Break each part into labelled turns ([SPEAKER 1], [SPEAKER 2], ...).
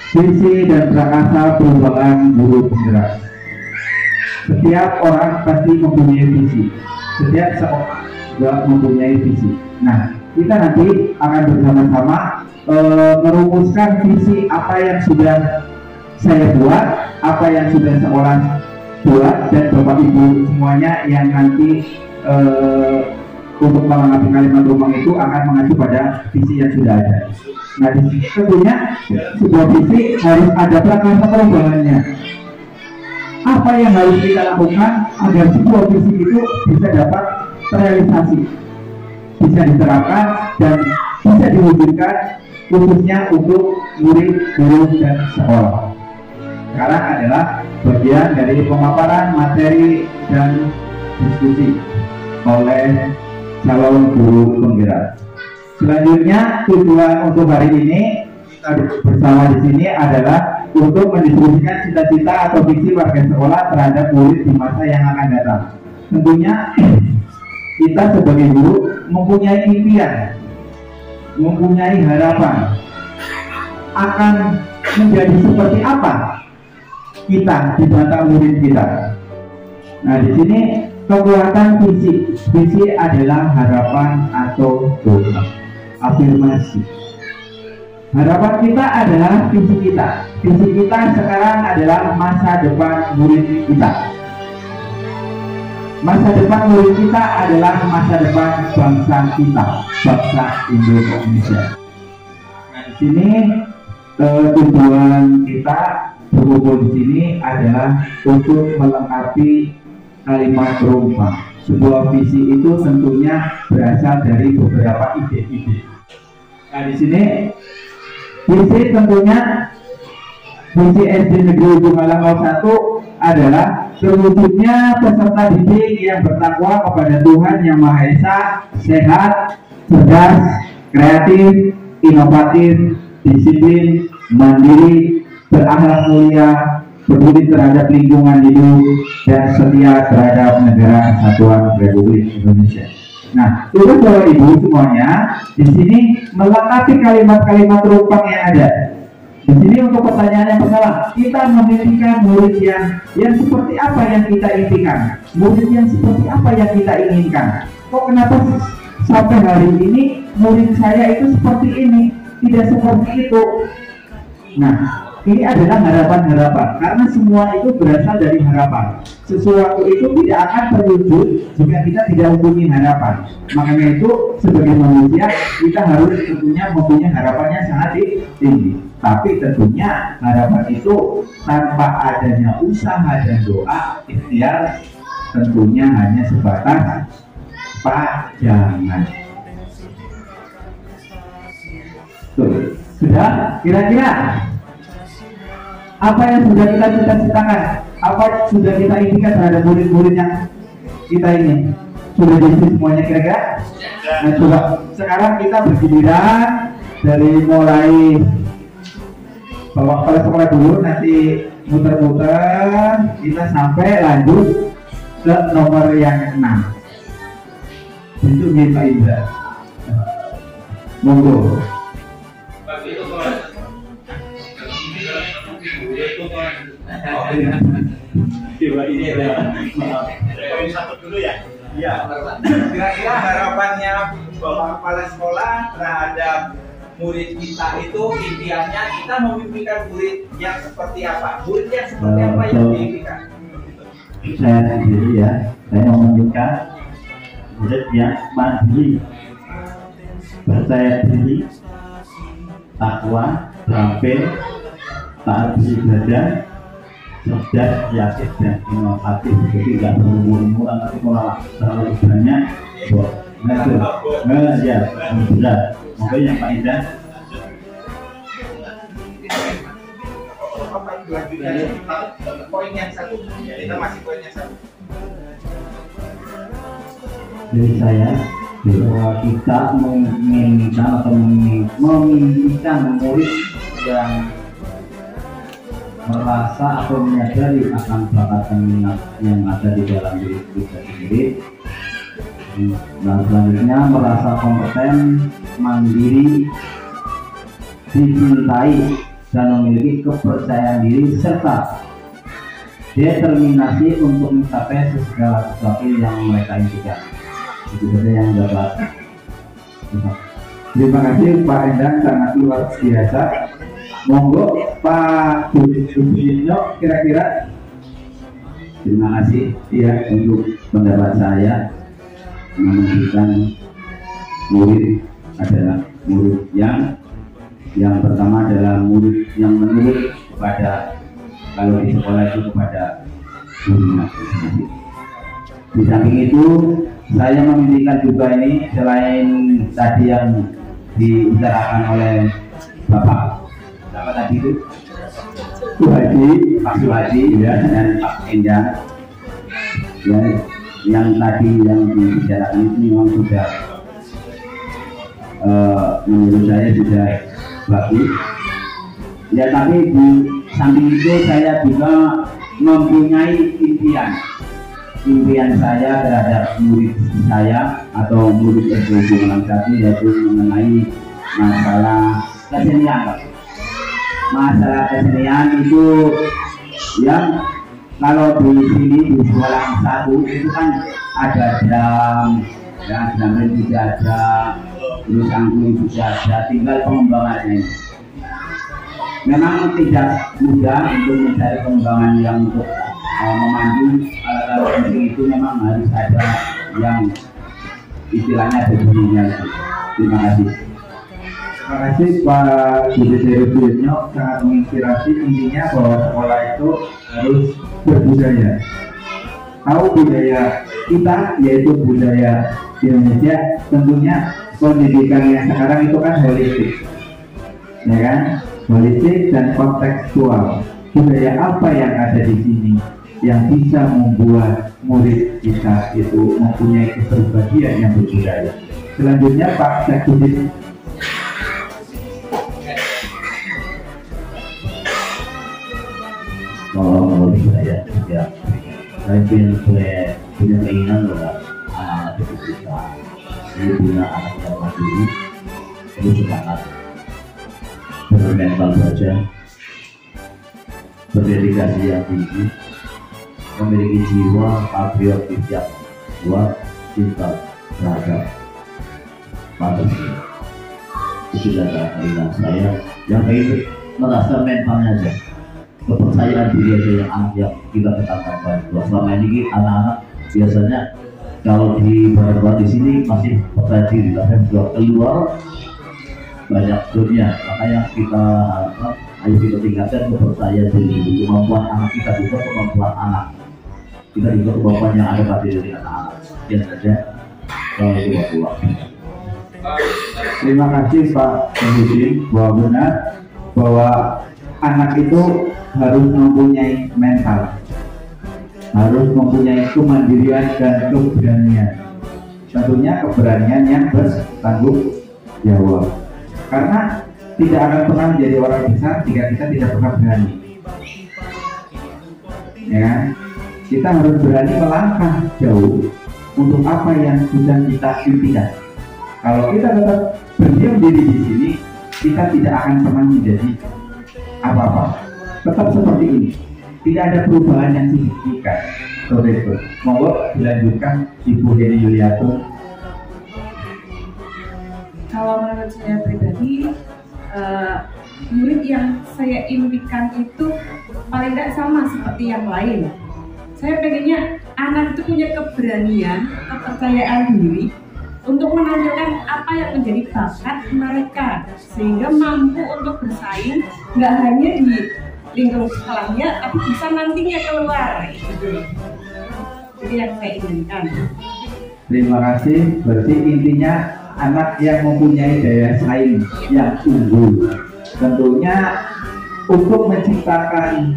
[SPEAKER 1] Visi dan prakasa perubahan guru penggerak. Setiap orang pasti mempunyai visi. Setiap seorang juga mempunyai visi. Nah, kita nanti akan bersama-sama merumuskan visi apa yang sudah saya buat, apa yang sudah seorang buat, dan Bapak Ibu semuanya yang nanti untuk melengkapi kalimat rumah itu akan mengacu pada visi yang sudah ada. Nah, di sini tentunya sebuah visi harus ada prakasa perubahannya. Apa yang harus kita lakukan agar sebuah visi itu bisa dapat terrealisasi, bisa diterapkan dan bisa diwujudkan khususnya untuk murid, guru, dan sekolah. Sekarang adalah bagian dari pemaparan materi dan diskusi oleh calon guru penggerak. Selanjutnya tujuan untuk hari ini kita bersama di sini adalah untuk mendistribusikan cita-cita atau visi warga sekolah terhadap murid di masa yang akan datang. Tentunya kita sebagai guru mempunyai impian, mempunyai harapan akan menjadi seperti apa kita di mata murid kita. Nah, di sini kekuatan visi adalah harapan atau doa, afirmasi. Harapan kita adalah visi kita. Visi kita sekarang adalah masa depan murid kita. Masa depan murid kita adalah masa depan bangsa kita, bangsa Indonesia. Nah, di sini tujuan kita berkumpul di sini adalah untuk melengkapi kalimat rumah. Sebuah visi itu tentunya berasal dari beberapa ide-ide. Nah, di sini visi tentunya visi SD Negeri Ujung Alang 01 adalah terwujudnya peserta didik yang bertakwa kepada Tuhan Yang Maha Esa, sehat, cerdas, kreatif, inovatif, disiplin, mandiri, berakhlak mulia, peduli terhadap lingkungan hidup, dan setia terhadap negara kesatuan Republik Indonesia. Nah, itu Bapak Ibu semuanya di sini melengkapi kalimat-kalimat rumpang yang ada. Di sini untuk pertanyaan yang pertama, kita memimpikan murid yang seperti apa yang kita impikan, murid yang seperti apa yang kita inginkan. Kok kenapa sampai hari ini murid saya itu seperti ini, tidak seperti itu? Nah, ini adalah harapan-harapan, karena semua itu berasal dari harapan. Sesuatu itu tidak akan terwujud jika kita tidak mempunyai harapan. Makanya itu sebagai manusia kita harus tentunya mempunyai harapannya sangat tinggi. Tapi tentunya harapan itu tanpa adanya usaha dan doa ikhtiar tentunya hanya sebatas pajangan. Tuh, sudah kira-kira apa yang sudah kita cita-citakan, apa yang sudah kita impikan terhadap murid-murid yang kita ini sudah jadi semuanya kira-kira? Nah, coba sekarang kita bergiliran dari mulai bawa kepala sekolah dulu, nanti muter-muter kita sampai lanjut ke nomor yang 6. Itu Pak Indra. Monggo.
[SPEAKER 2] Satu dulu ya. Iya. Kira-kira harapannya Bapak Kepala Sekolah terhadap murid kita itu impiannya kita memimpikan murid yang seperti apa? Murid yang seperti apa yang diimpikan?
[SPEAKER 1] Saya sendiri ya, saya memimpikan murid yang mandiri, percaya diri, takwa, terampil, taat beribadah, cerdas, yakin, dan inovatif. Jadi tidak berumur-umur, tapi malah terlalu banyak. Ya, berat. Mungkin yang Pak Indah.
[SPEAKER 2] Poin yang satu, kita masih poin yang satu.
[SPEAKER 1] Dari saya, bahwa kita menginginkan atau memimpikan murid yang merasa atau menyadari akan bakat dan minat yang ada di dalam diri kita sendiri, dan selanjutnya merasa kompeten, mandiri, dicintai dan memiliki kepercayaan diri serta determinasi untuk mencapai segala sesuatu yang mereka impikan. Itu saja yang dapat.
[SPEAKER 3] Terima kasih Pak Endang, sangat luar biasa. Monggo Pak Budinyo, kira-kira.
[SPEAKER 1] Terima kasih ya untuk pendapat saya menunjukkan murid adalah murid yang pertama adalah murid yang menurut kepada, kalau di sekolah itu kepada gurunya. Di samping itu saya memimpikan juga ini, selain tadi yang diutarakan oleh Bapak apa tadi itu Pak Suhaji ya, dan Pak Endang ya, yang tadi yang dibicarakan itu memang sudah menurut saya sudah bagus ya, tapi di samping itu saya juga mempunyai impian saya terhadap murid saya atau murid SD satu, yaitu mengenai masalah kesenian itu yang kalau di sini di sekolah satu itu kan ada drum ya, drum juga ada, terus angklung juga ada, tinggal pengembangannya. Memang tidak mudah untuk mencari pengembangan yang untuk memandu alat-alat penting itu, memang harus ada yang istilahnya begininya. Terima kasih.
[SPEAKER 3] Terima kasih Pak Budinyo, sangat menginspirasi. Intinya bahwa sekolah itu harus berbudaya. Tahu budaya kita, yaitu budaya Indonesia. Tentunya pendidikan yang sekarang itu kan holistik, ya kan? Holistik dan kontekstual. Budaya apa yang ada di sini yang bisa membuat murid kita itu mempunyai kepribadian yang berbudaya. Selanjutnya Pak Syakudin.
[SPEAKER 1] Kalau saya ya, saya punya keinginan bahwa anak-anak itu bisa punya anak yang mandiri, itu semangat, bermental baja, berdedikasi yang tinggi, memiliki jiwa patriotis yang kuat, cinta terhadap Pancasila. Itu adalah keinginan saya yang baik, merasa mentalnya aja, kepercayaan diri aja yang anak yang kita tekankan. Selama ini anak-anak biasanya kalau di barat di sini masih percaya diri, tapi sudah keluar banyak dunia. Makanya kita harapkan ayo kita tingkatkan kepercayaan diri, kemampuan anak kita juga, kemampuan anak kita juga, kemampuan yang ada pada diri anak-anak. Sekian saja.
[SPEAKER 3] Terima kasih Pak Budin, bahwa benar bahwa anak itu harus mempunyai mental, harus mempunyai kemandirian dan keberanian. Tentunya keberanian yang bertanggung jawab, karena tidak akan pernah menjadi orang besar jika kita tidak pernah berani, ya kan? Kita harus berani melangkah jauh untuk apa yang sudah kita impikan. Kalau kita tetap berdiam diri di sini, kita tidak akan pernah menjadi apa-apa. Tetap seperti ini, tidak ada perubahan yang signifikan. Seperti itu. Monggo dilanjutkan Ibu Heni Yuliatun.
[SPEAKER 4] Kalau menurut saya pribadi, murid yang saya impikan itu paling tidak sama seperti yang lain. Saya pengennya anak itu punya keberanian, kepercayaan diri untuk menampilkan apa yang menjadi bakat mereka, sehingga mampu untuk bersaing nggak hanya di lingkungan sekolahnya, tapi bisa nantinya keluar. Jadi yang saya inginkan.
[SPEAKER 3] Terima kasih. Berarti intinya anak yang mempunyai daya saing yang unggul. Tentunya untuk menciptakan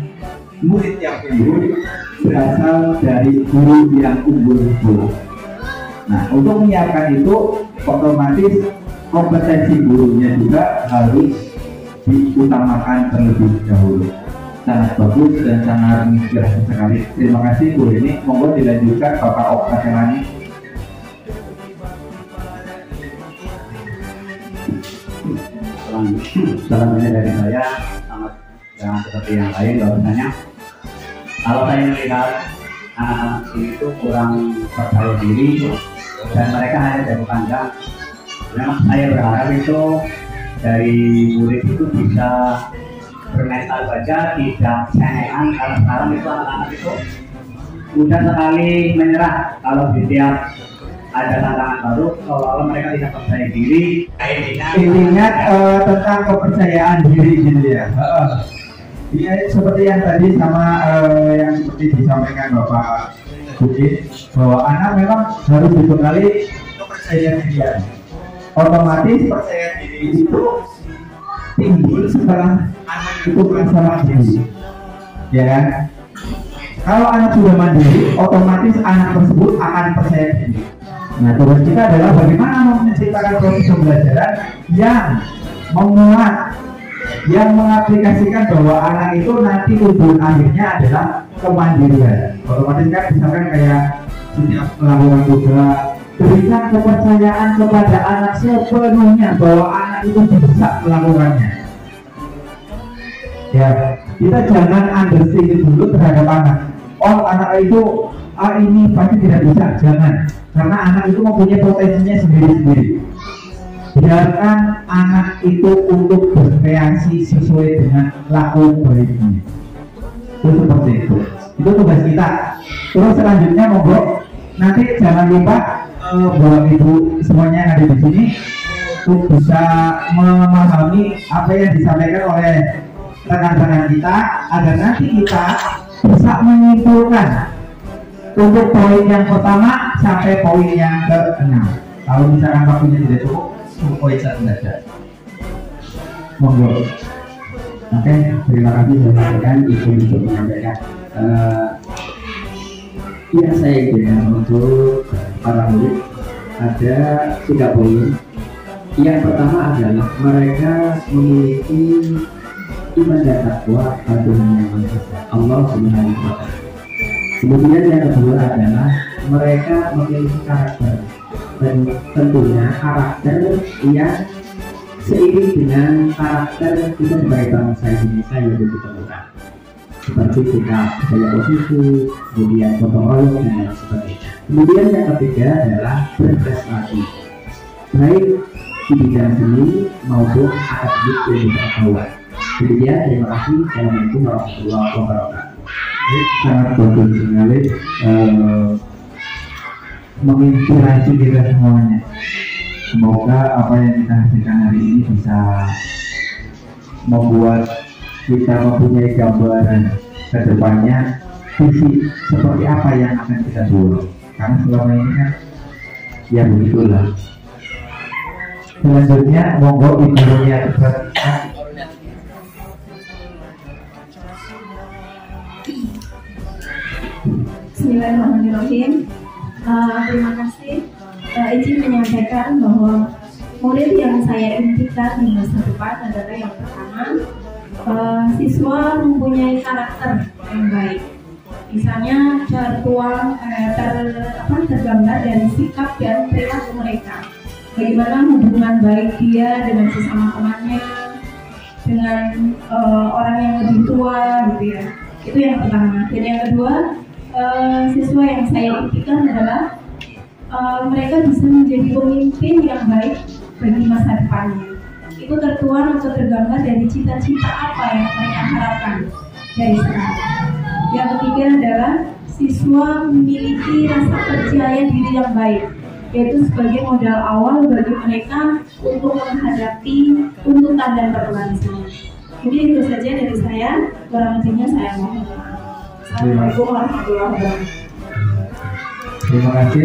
[SPEAKER 3] murid yang unggul berasal dari guru yang unggul itu. Nah, untuk menyiapkan itu otomatis kompetensi gurunya juga harus diutamakan terlebih dahulu. Sangat bagus dan sangat menginspirasi sekali. Terima kasih Bu Heni. Monggo dilanjutkan Bapak Okta Kelani.
[SPEAKER 1] Salam dari saya, sangat
[SPEAKER 3] jangan seperti yang lain. Bahwasanya kalau saya melihat anak-anak itu kurang percaya diri dan mereka hanya jago pandang, memang saya berharap itu dari murid itu bisa bermental baja, tidak cengengan. Kalau sekarang itu anak-anak itu mudah sekali menyerah kalau di tiap ada tantangan baru, seolah-olah mereka tidak percaya diri.
[SPEAKER 1] Intinya tentang kepercayaan diri gitu ya. Iya, seperti yang tadi sama yang seperti disampaikan Bapak Budi, bahwa anak memang harus dibekali kepercayaan diri. Otomatis percaya diri itu timbul setelah anak itu merasa mandiri, ya kan? Kalau anak sudah mandiri, otomatis anak tersebut akan percaya diri. Nah, tugas kita adalah bagaimana menciptakan proses pembelajaran yang memuat, yang mengaplikasikan bahwa anak itu nanti tujuan akhirnya adalah kemandirian. Otomatis kan misalkan kayak setiap melakukan tugas, berikan kepercayaan kepada anak sepenuhnya bahwa anak itu bisa melakukannya. Ya, kita jangan underestimate dulu terhadap anak. Oh, anak itu ini pasti tidak bisa, jangan. Karena anak itu mempunyai potensinya sendiri-sendiri. Biarkan anak itu untuk berkreasi sesuai dengan laku baiknya. Itu seperti itu. Itu tugas kita. Terus selanjutnya monggo nanti jangan lupa bahwa ibu semuanya yang ada di sini untuk bisa memahami apa yang disampaikan oleh rekan-rekan kita agar nanti kita bisa menyimpulkan untuk poin yang pertama sampai poin yang ke-6. Kalau misalkan waktunya tidak cukup, poin satu saja. Monggo. Oke, terima kasih sudah menyampaikan Ibu untuk menyampaikan. Yang saya ingin untuk para murid ada 3 poin. Yang pertama adalah mereka memiliki iman dan takwa pada Yang Maha Esa, Allah Subhanahu wa Ta'ala. Kemudian yang kedua adalah mereka memiliki karakter, dan tentunya karakter yang seiring dengan karakter kita sebagai bangsa Indonesia yang ditemukan, seperti sikap gaya posisi, kemudian gotong royong dan lain sebagainya. Kemudian yang ketiga adalah berprestasi, baik di bidang seni maupun akademik dan pengetahuan. Demikian, terima kasih. Assalamualaikum warahmatullahi wabarakatuh. Sangat bagus sekali, menginspirasi kita semuanya. Semoga apa yang kita hasilkan hari ini bisa membuat kita mempunyai gambaran ke depannya visi seperti apa yang akan kita buat. Karena selama ini kan ya begitulah. Selanjutnya monggo ibunya
[SPEAKER 5] Bismillahirrahmanirrahim. Terima kasih. Izin menyampaikan bahwa murid yang saya impikan di masa depan adalah yang pertama, siswa mempunyai karakter yang baik. Misalnya tergambar dari sikap dan perilaku mereka. Bagaimana hubungan baik dia dengan sesama temannya, dengan orang yang lebih tua, gitu ya. Itu yang pertama. Dan yang kedua, siswa yang saya impikan adalah mereka bisa menjadi pemimpin yang baik bagi masa depannya. Itu tertuang atau tergambar dari cita-cita apa yang mereka harapkan dari sekarang. Yang ketiga adalah siswa memiliki rasa percaya diri yang baik, yaitu sebagai modal awal bagi mereka untuk menghadapi tuntutan dan perkembangan zaman. Jadi itu saja dari saya. Kurang lebihnya saya mohon maaf. Assalamualaikum warahmatullahi wabarakatuh.
[SPEAKER 1] Terima kasih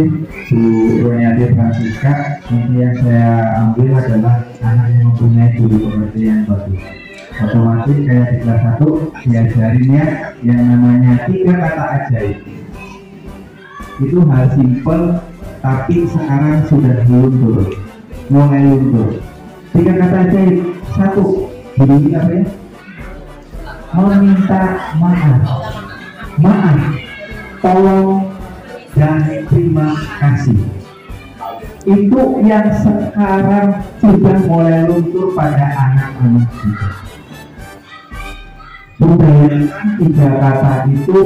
[SPEAKER 1] Bu Roniati Francisca. Ini yang saya ambil adalah anak yang mempunyai budi pekerti yang bagus. Otomatis kayak di kelas 1 diajarinnya yang namanya 3 kata ajaib. Itu hal simpel tapi sekarang sudah luntur, mulai luntur. 3 kata ajaib. 1, bunyi apa ya? Meminta maaf, maaf, tolong, dan terima kasih. Itu yang sekarang sudah mulai luntur pada anak-anak kita. Budayakan 3 kata itu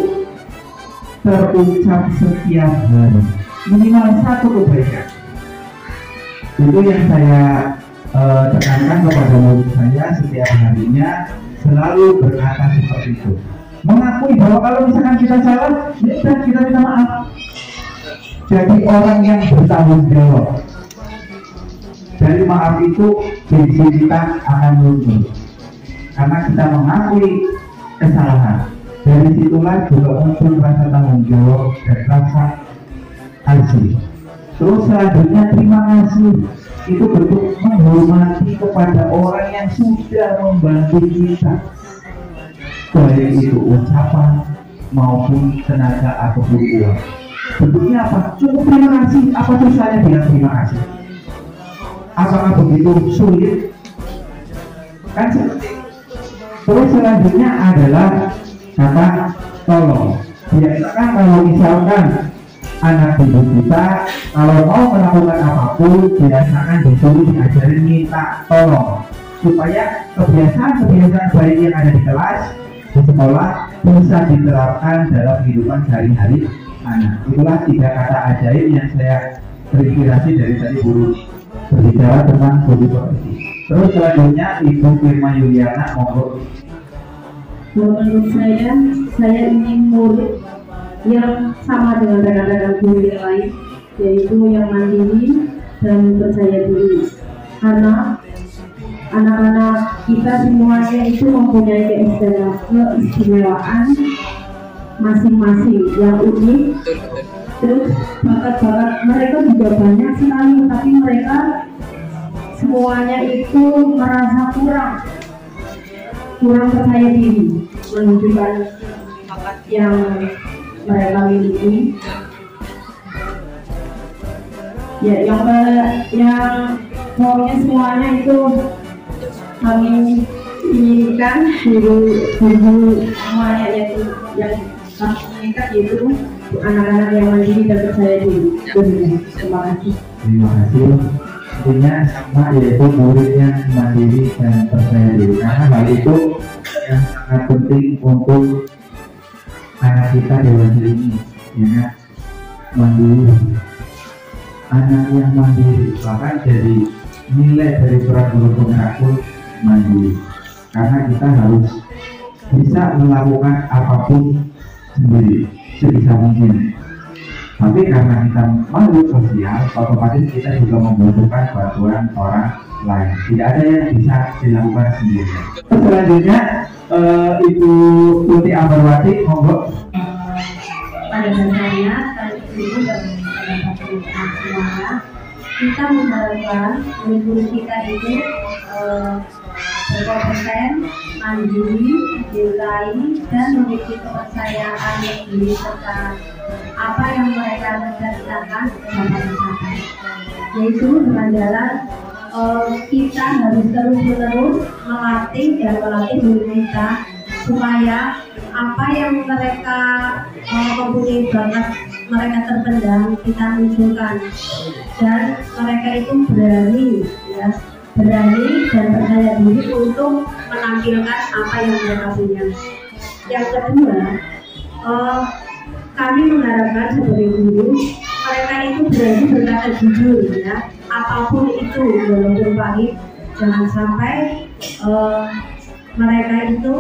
[SPEAKER 1] terucap setiap hari, minimal 1 kebaikan. Itu yang saya tekankan kepada murid saya setiap harinya, selalu berkata seperti itu, mengakui bahwa kalau misalkan kita salah, ya kita minta maaf. Jadi orang yang bertanggung jawab. Dari maaf itu bensin kita akan muncul, karena kita mengakui kesalahan. Dari situlah juga muncul rasa tanggung jawab dan rasa kasih. Terus selanjutnya terima kasih, itu bentuk menghormati kepada orang yang sudah membantu kita, baik itu ucapan maupun tenaga ataupun uang. Bentuknya apa? Cukup terima kasih. Apa susahnya bilang terima kasih? Apakah begitu sulit? Kan seperti. Terus selanjutnya adalah kata tolong. Biasakan kalau misalkan anak didik kita kalau mau melakukan apapun, biasakan disuruh diajarin minta tolong, supaya kebiasaan-kebiasaan baik yang ada di kelas, di sekolah bisa diterapkan dalam kehidupan sehari-hari anak. Itulah 3 kata ajaib yang saya terinspirasi dari tadi guru berbicara tentang budi pekerti. Terus selanjutnya Ibu Firma Yuliana, monggo.
[SPEAKER 5] Menurut saya ingin murid yang sama dengan rekan-rekan guru yang lain, yaitu yang mandiri dan percaya diri. Karena anak-anak kita semuanya itu mempunyai keistimewaan masing-masing yang unik. Terus bakat-bakat mereka juga banyak sekali, tapi mereka semuanya itu merasa kurang percaya diri menunjukkan bakat yang mereka miliki. Ya, yang pokoknya semuanya itu kami inginkan guru semuanya yang kami inginkan yaitu anak-anak yang mandiri dan percaya diri. Terima kasih.
[SPEAKER 1] Terima kasih. Intinya sama, yaitu murid yang mandiri dan percaya diri, karena hal itu yang sangat penting untuk anak kita dewasa ini, ya, mandiri. Anak yang mandiri, bahkan jadi nilai dari peran guru penggerak pun mandiri, karena kita harus bisa melakukan apapun sendiri sebisa mungkin. Tapi karena kita makhluk sosial, otomatis kita juga membutuhkan bantuan orang lain. Tidak ada yang bisa dilakukan sendiri. Selanjutnya Ibu Tuti Ambarwati, monggo.
[SPEAKER 5] Pada dasarnya dulu dan semuanya kita mengharapkan guru kita itu berkompeten, mandiri, nilai, dan memiliki kepercayaan diri serta apa yang mereka cita-citakan dapat dicapai. Yaitu dengan jalan kita harus terus-menerus melatih diri kita supaya apa yang mereka mempunyai bakat mereka terpendam kita munculkan, dan mereka itu berani dan percaya diri untuk menampilkan apa yang mereka punya. Yang kedua, kami mengharapkan sebagai guru mereka itu berani berkata jujur, ya, apapun itu walaupun pahit, jangan sampai mereka itu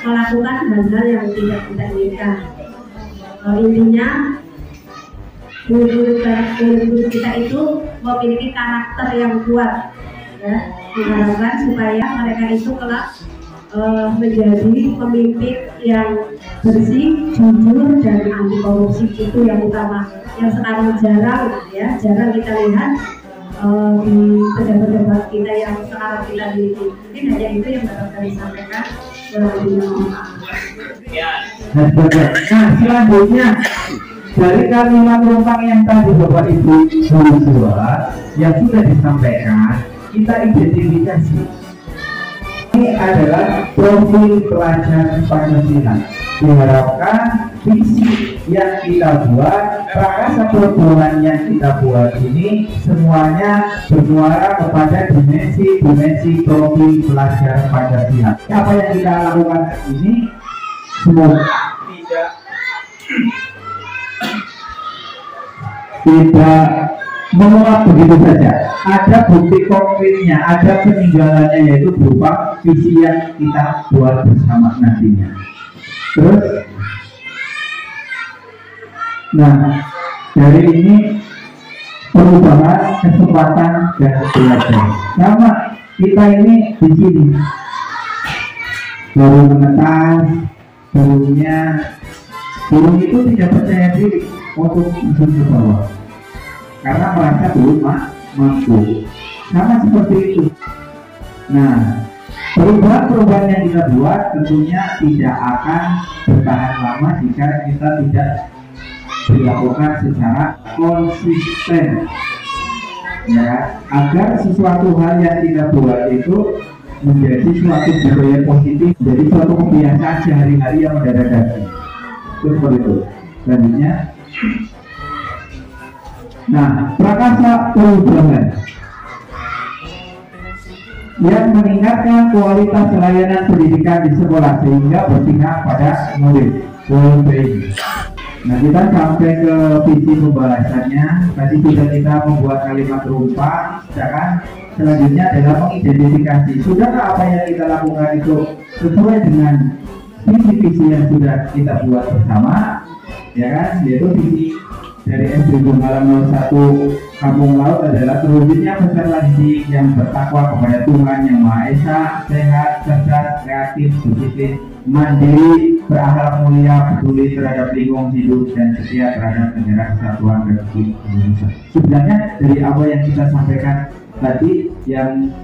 [SPEAKER 5] melakukan hal-hal yang tidak kita inginkan. Intinya guru-guru kita itu memiliki karakter yang kuat, ya, diharapkan supaya mereka itu kelak menjadi pemimpin yang bersih, jujur, dan anti korupsi. Itu yang utama, yang sekarang jarang kita lihat di pejabat-pejabat kita yang sekarang kita miliki. Mungkin hanya itu yang dapat kami sampaikan.
[SPEAKER 1] Nah, selanjutnya dari kalimat rumpang yang tadi Bapak Ibu buat yang sudah disampaikan, kita identifikasi. Ini adalah profil pelajar Pancasila. Diharapkan visi yang kita buat, prakasa perjuangan yang kita buat ini semuanya bermuara kepada dimensi profil pelajar Pancasila. Apa yang kita lakukan ini semoga tidak menguap begitu saja. Ada bukti konkretnya, ada peninggalannya, yaitu berupa visi yang kita buat bersama nantinya. Terus, nah dari ini perubahan kesempatan dan belajar. Sama kita ini di sini baru menetas, burung itu tidak percaya diri untuk terjun ke bawah karena merasa belum mampu. Sama seperti itu. Nah, perubahan-perubahan yang kita buat tentunya tidak akan bertahan lama jika kita tidak dilakukan secara konsisten, ya, agar sesuatu hal yang kita buat itu menjadi suatu budaya positif, jadi suatu kebiasaan sehari-hari yang mendadak daging. Seperti itu. Selanjutnya, nah, prakasa perubahan yang meningkatkan kualitas layanan pendidikan di sekolah sehingga berpihak pada murid. Nah, kita sampai ke visi pembahasannya. Tadi sudah kita membuat kalimat rupa, kan? Selanjutnya adalah mengidentifikasi. Sudahkah apa yang kita lakukan itu sesuai dengan visi-visi yang sudah kita buat bersama, ya kan? Yaitu visi dari SD Bungaran 01 Kampung Laut adalah terwujudnya peserta didik yang bertakwa kepada Tuhan Yang Maha Esa, sehat, cerdas, kreatif, disiplin, mandiri, berakhlak mulia, peduli terhadap lingkungan hidup, dan setia terhadap negara kesatuan Republik Indonesia. Sebenarnya dari apa yang kita sampaikan tadi yang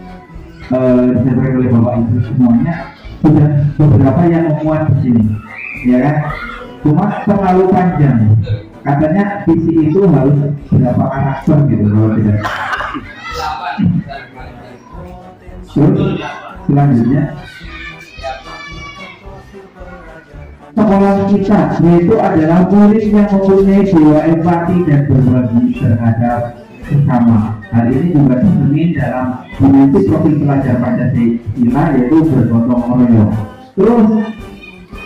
[SPEAKER 1] disampaikan oleh Bapak Ibu semuanya sudah beberapa yang memuat di sini, ya kan? Cuma terlalu panjang. Katanya visi itu harus berapa karakter gitu kalau tidak. Terus selanjutnya sekolah kita yaitu adalah murid yang mempunyai jiwa empati dan berbagi terhadap sesama. Hal ini juga tercermin dalam dimensi profil pelajar Pancasila yaitu bergotong royong. Terus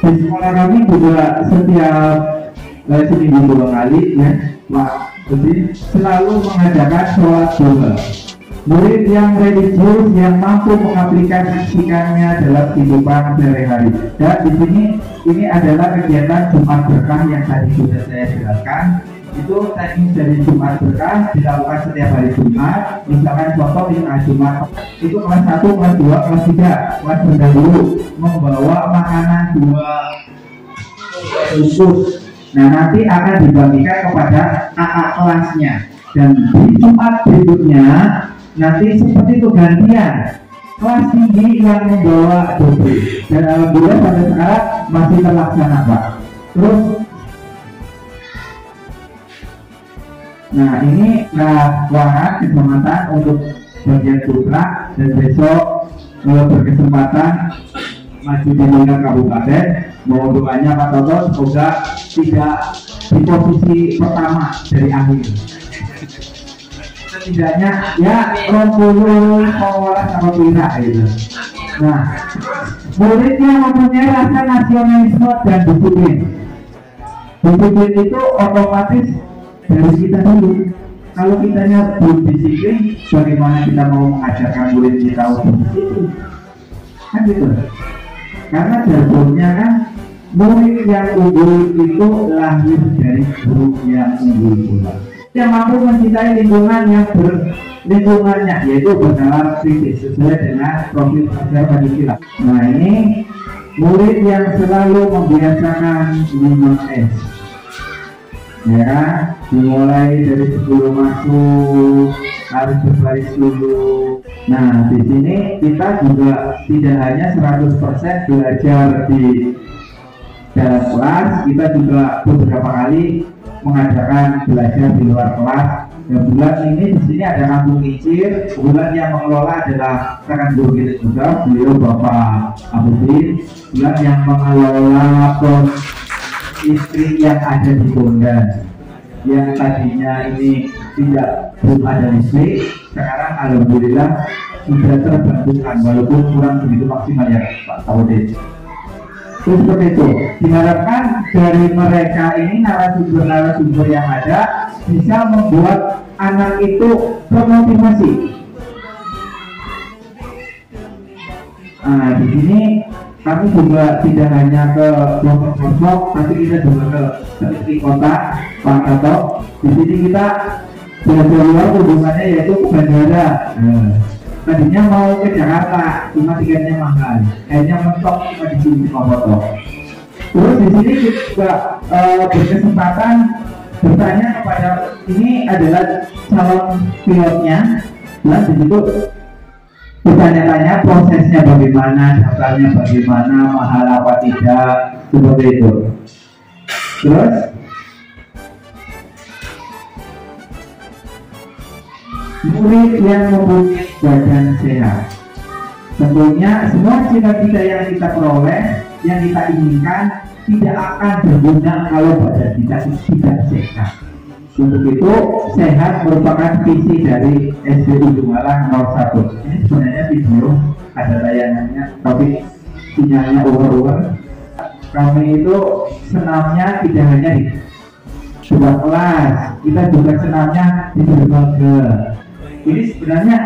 [SPEAKER 1] di sekolah kami juga setiap seminggu 2 kali ya, jadi selalu mengadakan sholat duha. Murid yang religius yang mampu mengaplikasikannya dalam kehidupan sehari-hari. Dan di sini ini adalah kegiatan Jumat Berkah yang tadi sudah saya jelaskan. Itu tadi dari Jumat Berkah dilakukan setiap hari Jumat. Misalkan contoh di Jumat itu kelas 1, kelas 2, kelas 3, kelas pendahulu membawa makanan 2 bungkus. Nah, nanti akan dibagikan kepada kakak kelasnya, dan di Jumat berikutnya nanti seperti itu gantian kelas tinggi yang membawa dobre, dan alhamdulillah sampai sekarang masih terlaksana, Pak. Terus, nah ini keuangan kesempatan untuk bagian putra, dan besok berkesempatan maju di tingkat kabupaten. Mohon doanya Pak Toto semoga tidak di posisi pertama dari akhir. Setidaknya ya 20 sekolah sama pira itu. Nah, muridnya mempunyai rasa nasionalisme dan disiplin. Disiplin itu otomatis dari kita dulu. Kalau kitanya belum disiplin, bagaimana kita mau mengajarkan murid kita untuk disiplin? Kan gitu. Karena jargonnya kan murid yang unggul itu lahir dari guru yang unggul pula. Yang mampu mencintai lingkungan yang lingkungannya, yaitu bernalar kritis sesuai dengan profil pelajar Pancasila. Nah, ini murid yang selalu membiasakan 5S, ya, dimulai dari sebelum masuk harus berbaris dulu. Nah, di sini kita juga tidak hanya 100% belajar di dalam kelas, kita juga beberapa kali mengadakan belajar di luar kelas. Dan bulan ini di sini ada kampung kicir. Bulan yang mengelola adalah rekan guru kita juga, beliau Bapak Abudin. Bulan yang mengelola pos istri yang ada di Bondan, yang tadinya ini belum ada listrik, sekarang alhamdulillah sudah terbantukan walaupun kurang begitu maksimal ya Pak Abudin. Terus seperti itu. Diharapkan dari mereka ini narasumber-narasumber yang ada bisa membuat anak itu termotivasi. Nah, di sini kami juga tidak hanya ke kelompok-kelompok, tapi kita juga ke seperti kota, Pak Kato. Di sini kita belajar luar hubungannya yaitu ke bandara. Tadinya mau ke Jakarta, cuma tiketnya mahal. Akhirnya mentok cuma di sini foto. Terus di sini juga berkesempatan bertanya kepada ini adalah calon pilotnya, dan di situ bertanya-tanya prosesnya bagaimana, daftarnya bagaimana, mahal apa tidak, seperti itu. Terus murid yang mempunyai badan sehat, tentunya semua cita-cita yang kita peroleh, yang kita inginkan tidak akan berguna kalau badan kita tidak sehat. Untuk itu sehat merupakan visi dari SD Ujung Malang 01. Ini sebenarnya video ada tayangannya, tapi sinyalnya over. Kami itu senamnya tidak hanya di sebuah kelas, kita juga senamnya di berbagai. Ini sebenarnya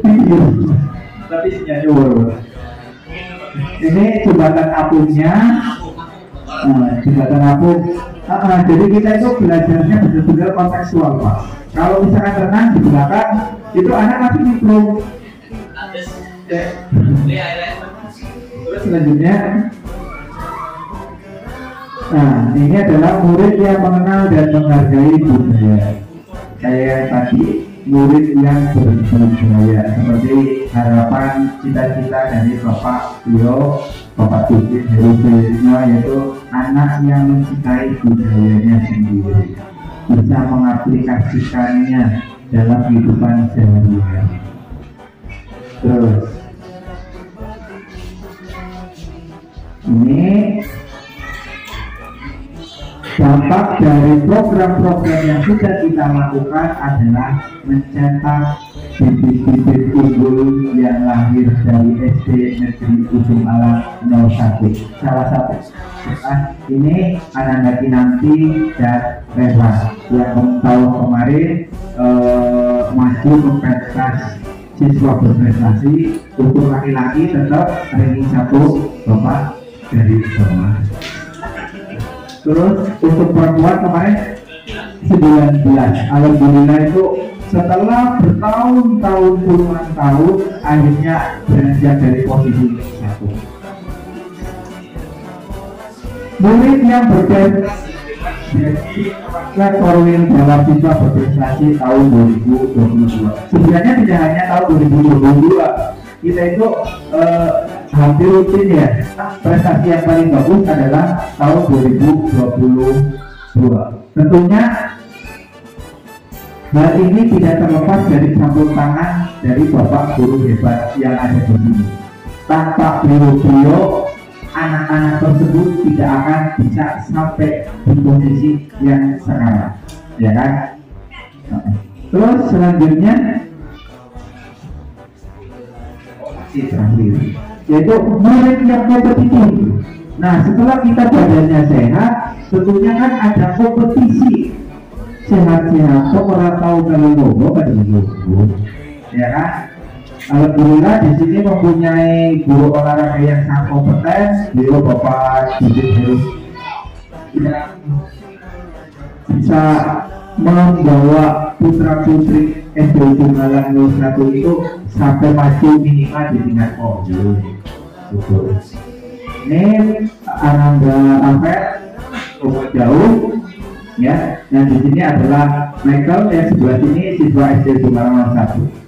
[SPEAKER 1] video, tapi sinyalnya over. Ini jembatan apungnya, jembatan apung. Jadi kita itu belajarnya benar-benar kontekstual, Pak. Kalau misalkan renang di belakang, itu anak masih mikro. Terus selanjutnya, nah ini adalah murid yang mengenal dan menghargai budaya. Kayak tadi, murid yang berbudaya, seperti harapan cita-cita dari Bapak beliau, Bapak Tukin Herufernya, yaitu anak yang mencintai budayanya sendiri, bisa mengaplikasikannya dalam kehidupan sehari-hari. Terus ini dampak dari program-program yang sudah kita lakukan adalah mencetak bibit-bibit unggul yang lahir dari SD Negeri Ujung Malang 01. Salah satu ini anak Kinanti dan Reva yang tahun kemarin maju ke pentas siswa berprestasi. Untuk laki-laki tetap ranking 1 Bapak dari bawah. Terus untuk perempuan kemarin 19. Alhamdulillah itu setelah bertahun-tahun puluhan tahun akhirnya beranjak dari posisi 1. Murid yang berprestasi jadi Korwil dalam siswa berprestasi tahun 2022. Sebenarnya tidak hanya tahun 2022, kita itu hampir rutin ya. Prestasi yang paling bagus adalah tahun 2022. Tentunya hal ini tidak terlepas dari campur tangan dari Bapak guru hebat yang ada di sini. Tanpa beliau, anak-anak tersebut tidak akan bisa sampai di posisi yang sekarang, ya kan? Terus selanjutnya terakhir, yaitu murid yang kompetitif. Nah, setelah kita badannya sehat, tentunya kan ada kompetisi. Sehat-sehat, kok orang tahu kalau logo kan logo, ya kan? Alhamdulillah di sini mempunyai guru olahraga yang sangat kompeten, beliau Bapak Didit Heru, bisa membawa putra-putri SD Ujung Malang 01 itu sampai maju minimal di tingkat poli. Ini Ananda Afet cukup jauh, ya. Yang di sini adalah Michael, yang sebelah sini siswa SD Ujung Malang 01.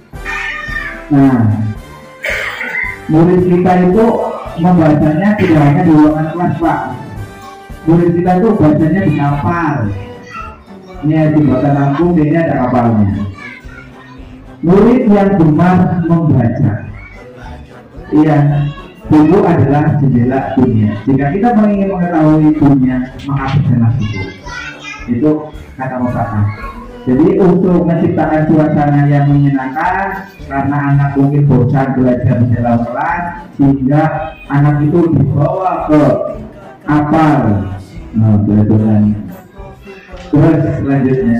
[SPEAKER 1] Nah, murid kita itu membacanya tidak hanya di ruangan kelas, Pak. Murid kita itu bacanya di kapal. Ini di Jembatan Lampung, ini ada kapalnya. Murid yang gemar membaca, iya, buku adalah jendela dunia. Jika kita ingin mengetahui dunia, maka bacalah buku. Itu kata pepatah. Jadi untuk menciptakan suasana yang menyenangkan, karena anak mungkin bosan belajar di dalam kelas, sehingga anak itu dibawa ke apar, belajarnya. Terus selanjutnya,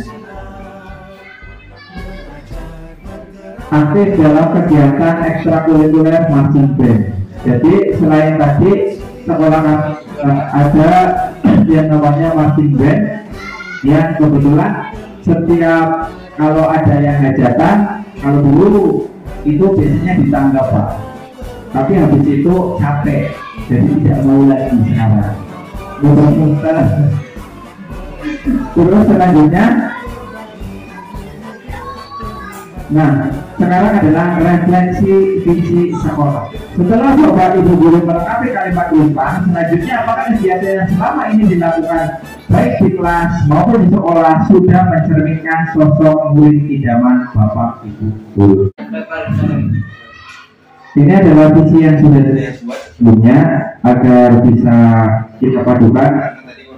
[SPEAKER 1] aktif dalam kegiatan ekstrakurikuler marching band. Jadi selain tadi sekolah ada yang namanya marching band, yang kebetulan setiap kalau ada yang hajatan, kalau dulu itu biasanya ditanggap Pak, tapi habis itu capek, jadi tidak mau lagi sekarang. Muter-muter. Terus selanjutnya, nah sekarang adalah refleksi visi sekolah. Setelah Bapak Ibu guru melengkapi kalimat umpan, selanjutnya apakah kegiatan yang selama ini dilakukan baik di kelas maupun di sekolah sudah mencerminkan sosok murid idaman Bapak Ibu guru? Ini adalah visi yang sudah dibuat sebelumnya agar bisa kita padukan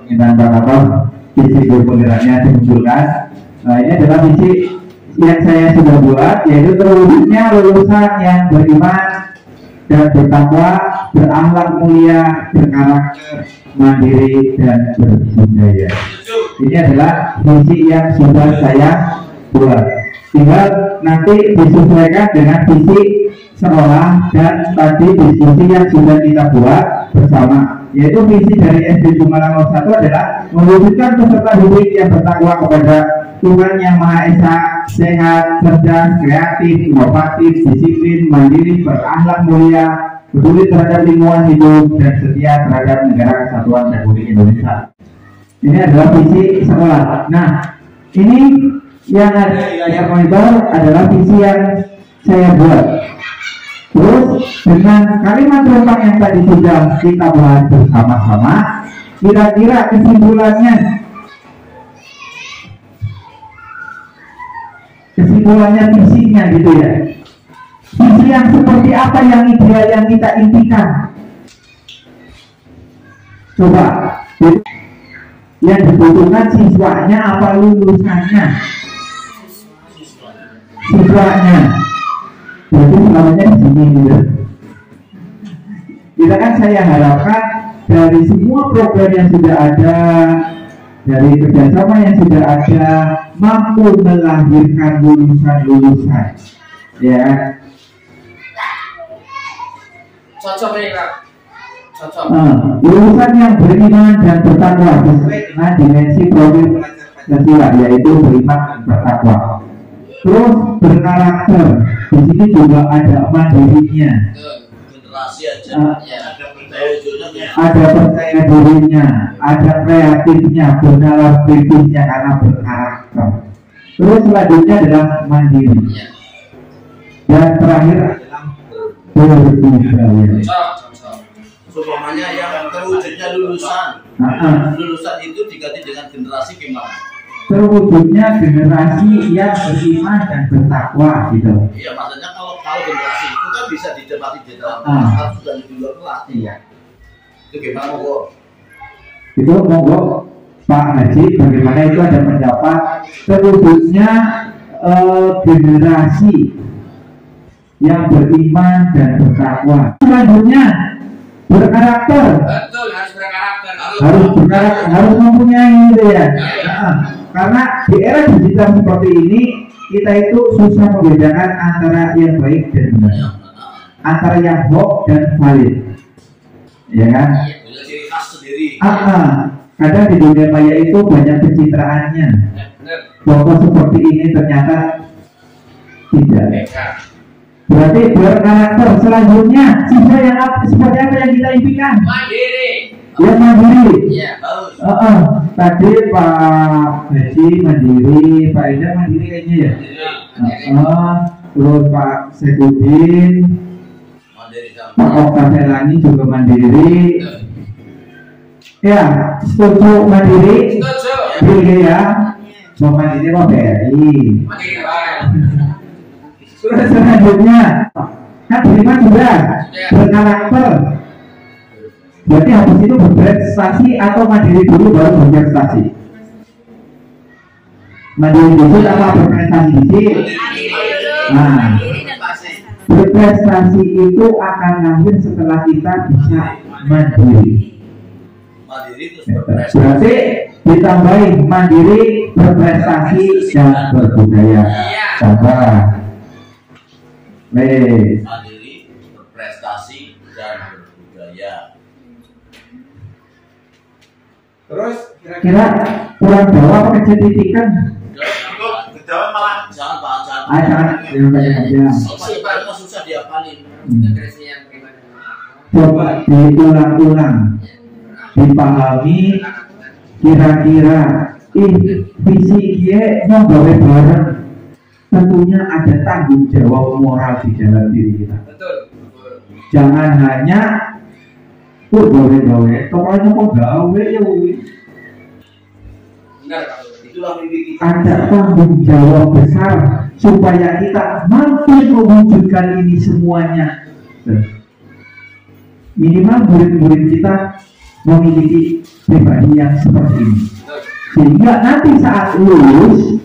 [SPEAKER 1] permintaan Pak Kapol, visi guru penggeraknya dimunculkan. Nah ini adalah visi yang saya sudah buat, yaitu terwujudnya lulusan yang beriman dan bertakwa, berakhlak mulia, berkarakter, mandiri dan berbudaya. Ini adalah visi yang sudah saya buat. Tinggal nanti disesuaikan dengan visi sekolah dan tadi diskusi yang sudah kita buat bersama, yaitu visi dari SD Gumalang 1 adalah mewujudkan peserta didik yang bertakwa kepada Tuhan Yang Maha Esa, sehat, cerdas, kreatif, inovatif, disiplin, mandiri, berakhlak mulia, peduli terhadap lingkungan hidup, dan setia terhadap negara kesatuan Republik Indonesia. Ini adalah visi sekolah. Nah, ini yang ada yang monitor adalah visi yang saya buat. Terus dengan kalimat lengkap yang tadi sudah kita bahas bersama-sama, kira-kira kesimpulannya visinya gitu ya. Visi yang seperti apa yang ideal yang kita impikan? Coba, yang dibutuhkan siswanya apa lulusannya? Siswanya. Jadi selamanya di sini gitu. Kita kan saya harapkan dari semua program yang sudah ada, dari kerjasama yang sudah ada, mampu melahirkan lulusan-lulusan, ya.
[SPEAKER 2] Cocok nih Kak. Cocok.
[SPEAKER 1] Lulusan yang beriman dan bertakwa sesuai dengan dimensi profil Pancasila, yaitu beriman dan bertakwa. Terus berkarakter, di sini juga ada mandirinya.
[SPEAKER 2] Generasi aja.
[SPEAKER 1] Ada percaya dirinya, ada kreatifnya, bernalar kritisnya karena berkarakter. Terus selanjutnya adalah mandiri. Dan terakhir berbudaya.
[SPEAKER 2] Supaya yang terwujudnya lulusan. Lulusan itu diganti dengan generasi gimana?
[SPEAKER 1] Terwujudnya generasi yang beriman dan bertakwa gitu.
[SPEAKER 2] Iya, maksudnya kalau generasi itu kan bisa didapati di dalam kelas dan di luar kelas.
[SPEAKER 1] Iya.
[SPEAKER 2] Itu gimana kok?
[SPEAKER 1] Itu monggo Pak Haji, bagaimana itu ada pendapat terwujudnya generasi yang beriman dan bertakwa. Selanjutnya berkarakter.
[SPEAKER 2] Betul, harus berkarakter.
[SPEAKER 1] Harus mempunyai gitu ya. Karena di era digital seperti ini kita itu susah membedakan antara yang baik dan benar, antara yang hoax dan valid, ya kan?
[SPEAKER 2] Punya ciri khas sendiri.
[SPEAKER 1] Kadang di dunia maya itu banyak pencitraannya. Foto seperti ini ternyata tidak. Berarti berkarakter. Selanjutnya siswa yang seperti apa yang kita impikan?
[SPEAKER 2] Mandiri.
[SPEAKER 1] Ya mandiri.
[SPEAKER 2] Iya, bagus.
[SPEAKER 1] Tadi Pak Haji mandiri, Pak Ida mandiri kayaknya ya. Terus Pak Sekudin, Pak Oktavelani juga mandiri. Ya, setuju mandiri. Setuju ya. Mau mandiri mau BRI.
[SPEAKER 2] Mandiri.
[SPEAKER 1] Terus selanjutnya, kan beriman juga berkarakter. Berarti habis itu berprestasi atau mandiri dulu baru berprestasi? Mandiri dulu apa berprestasi dikit? Nah, berprestasi itu akan lahir setelah kita bisa mandiri. Berarti ditambahin mandiri, berprestasi dan berbudaya. Contoh,
[SPEAKER 6] mandiri, berprestasi dan berbudaya.
[SPEAKER 2] Terus
[SPEAKER 1] kira kurang Jawa apa kecerdikan?
[SPEAKER 2] Jawa malah
[SPEAKER 6] Jangan Pak, jangan.
[SPEAKER 1] Jangan yang banyak aja.
[SPEAKER 6] Itu susah diapalin.
[SPEAKER 1] Coba diulang-ulang, dipahami kira-kira visi dia nggawe bareng. Tentunya ada tanggung jawab moral di dalam diri kita.
[SPEAKER 2] betul.
[SPEAKER 1] Jangan hanya gawe, pokoknya kok gawe ya wis.
[SPEAKER 2] Benar.
[SPEAKER 6] Itulah mimpi kita.
[SPEAKER 1] Ada tanggung jawab besar supaya kita mampu mewujudkan ini semuanya. Minimal murid-murid kita memiliki pribadi yang seperti ini, sehingga nanti saat lulus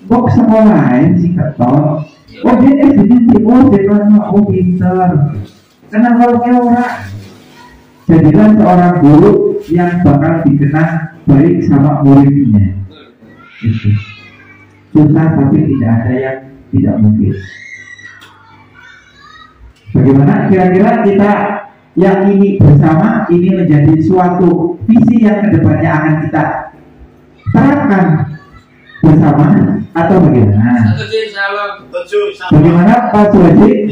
[SPEAKER 1] kok sekolah sih kata, oh dia SDT, oh dia pinter, kenapa orang? Jadilah seorang guru yang bakal dikenang baik sama muridnya. Itu susah tapi tidak ada yang tidak mungkin. Bagaimana kira-kira kita yang ini bersama ini menjadi suatu visi yang kedepannya akan kita terapkan bersama atau bagaimana? Bagaimana Pak Suhaji?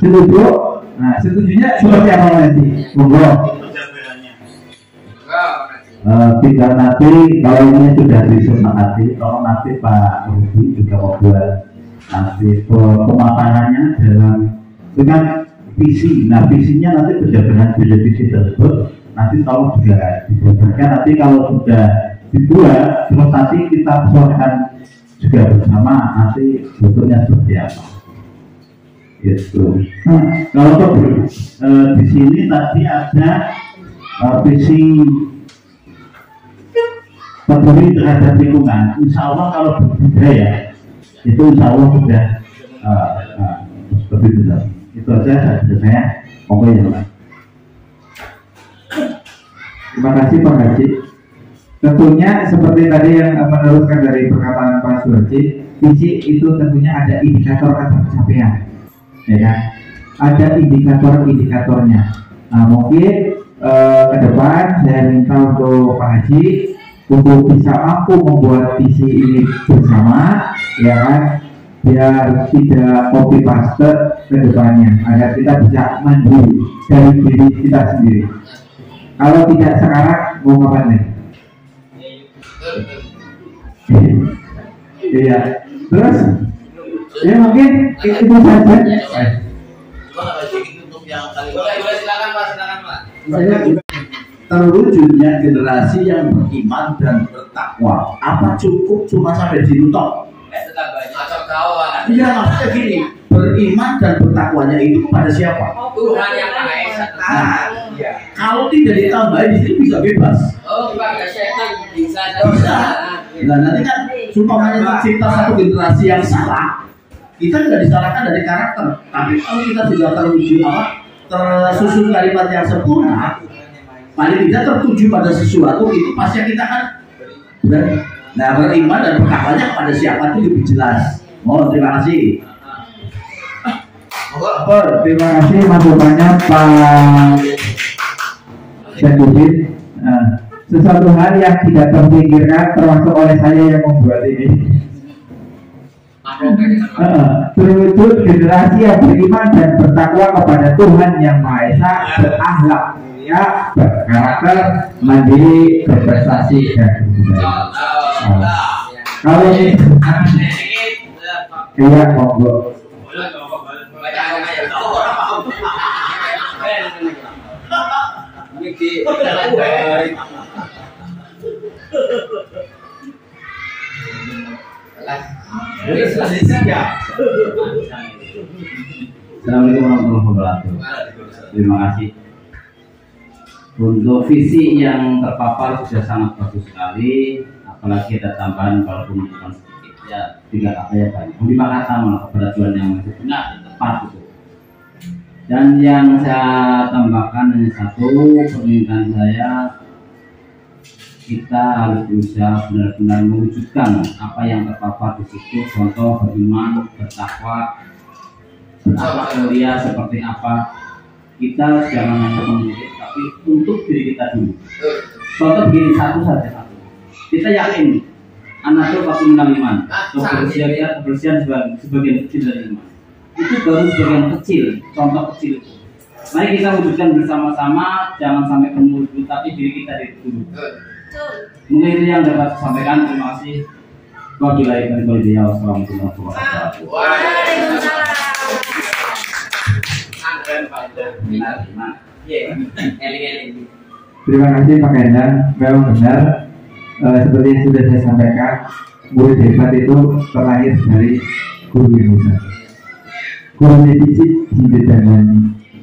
[SPEAKER 1] Setuju? Nah, setujunya seperti apa nanti? Monggo. Tinggal nanti kalau ini sudah disepakati, tolong nanti Pak Rudi juga membuat nanti pemaparannya dalam dengan visi. Nah, visinya nanti benar-benar visi tersebut nanti tolong juga dibuatkan. Nanti kalau sudah dibuat, terus nanti kita persoalkan juga bersama nanti bentuknya seperti apa. Itu. Nah, kalau di sini tadi ada visi peduli terhadap lingkungan. Insya Allah kalau berbudaya itu insya Allah sudah seperti itu. Itu aja dari saya. Monggo ya Pak. Terima kasih Pak Haji. Tentunya seperti tadi yang meneruskan dari perkataan Pak Suhaji, visi itu tentunya ada indikator pencapaian, ya kan? Ada indikator-indikatornya. Nah, mungkin ke depan saya minta untuk Pak Haji untuk bisa mampu membuat visi ini bersama, ya kan? Biar tidak copy paste ke depannya, agar kita bisa mandiri dari diri kita sendiri. Kalau tidak sekarang, mau ngapain nih? Iya. Terus, ya mungkin itu saja.
[SPEAKER 6] Untuk yang kali boleh silakan Pak.
[SPEAKER 3] Terwujudnya generasi yang beriman dan bertakwa. Apa cukup cuma sampai di tok?
[SPEAKER 6] Tetap banyak acak kawan.
[SPEAKER 3] Iya, maksudnya gini, beriman dan bertakwanya itu kepada siapa?
[SPEAKER 6] Tuhan yang Maha Esa.
[SPEAKER 2] Iya.
[SPEAKER 3] Kalau tidak ditambahin di sini bisa bebas.
[SPEAKER 6] Oh, Pak Syaitan bisa.
[SPEAKER 3] Nah, nanti kan supaya tercipta satu generasi yang salah, kita tidak disalahkan dari karakter, tapi kalau kita sudah terwujud tersusun kalimat yang sempurna, paling tidak tertuju pada sesuatu, itu pasti kita kan beriman dan bertakwanya kepada siapa itu lebih jelas. Terima kasih.
[SPEAKER 1] Terima kasih masukannya Pak Syedudin. Sesuatu hal yang tidak terpikirkan termasuk oleh saya yang membuat ini. Terwujud generasi yang beriman dan bertakwa kepada Tuhan yang Maha Esa, berakhlak mulia, berkarakter, mandiri, berprestasi dan berbudaya. Kalau ini, iya monggo.
[SPEAKER 3] Assalamualaikum warahmatullahi wabarakatuh. Terima kasih. Untuk visi yang terpapar sudah sangat bagus sekali. apalagi ada tambahan walaupun bukan sedikit ya 3 kata ya banyak 5 kata malah kepada Tuhan yang masih benar tepat itu. Dan yang saya tambahkan hanya satu permintaan saya, kita harus berusaha benar-benar mewujudkan apa yang terpapar di situ, contoh beriman, bertakwa, berakhlak mulia seperti apa. Kita jangan hanya mengikuti, tapi untuk diri kita dulu. Contoh begini, satu saja. Kita yakin anak itu pasti mengenal iman, kebersihan sebagian kecil dari iman. Itu baru sebagian kecil, contoh kecil itu. Mari kita wujudkan bersama-sama, jangan sampai penuh, tapi diri kita dulu. Mungkin itu yang dapat saya sampaikan. Terima kasih. Wabillahi taufiq. Wassalamualaikum warahmatullahi wabarakatuh.
[SPEAKER 1] Terima kasih Pak Endang. Memang benar, seperti yang sudah saya sampaikan, murid hebat itu terlahir dari guru yang besar. Guru defisit hidup dan nani,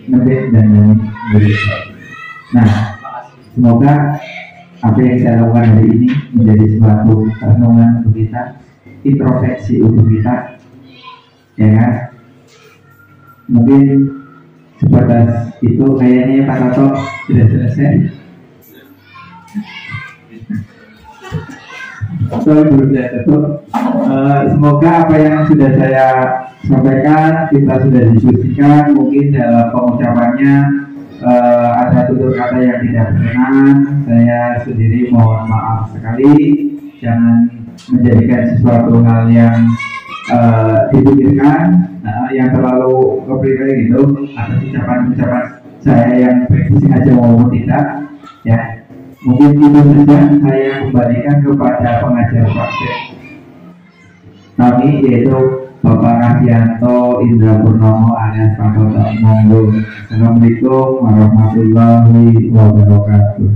[SPEAKER 1] ngebet dan nani murid. Nah, semoga apa yang saya lakukan hari ini menjadi suatu renungan untuk kita, introspeksi untuk kita, ya kan? Mungkin sebatas itu kayaknya Pak Toto sudah selesai. Semoga apa yang sudah saya sampaikan kita sudah diskusikan. Mungkin dalam pengucapannya ada tutur kata yang tidak berkenan. Saya sendiri mohon maaf sekali. Jangan menjadikan sesuatu hal yang dipikirkan yang terlalu komplika gitu, atau ucapan-ucapan saya yang presisi aja maupun tidak, ya. Mungkin itu saja saya kembalikan kepada pengajar praktek kami, yaitu Bapak Rahyanto Indra Purnomo alias Pak Toto. Monggo. Assalamualaikum warahmatullahi wabarakatuh.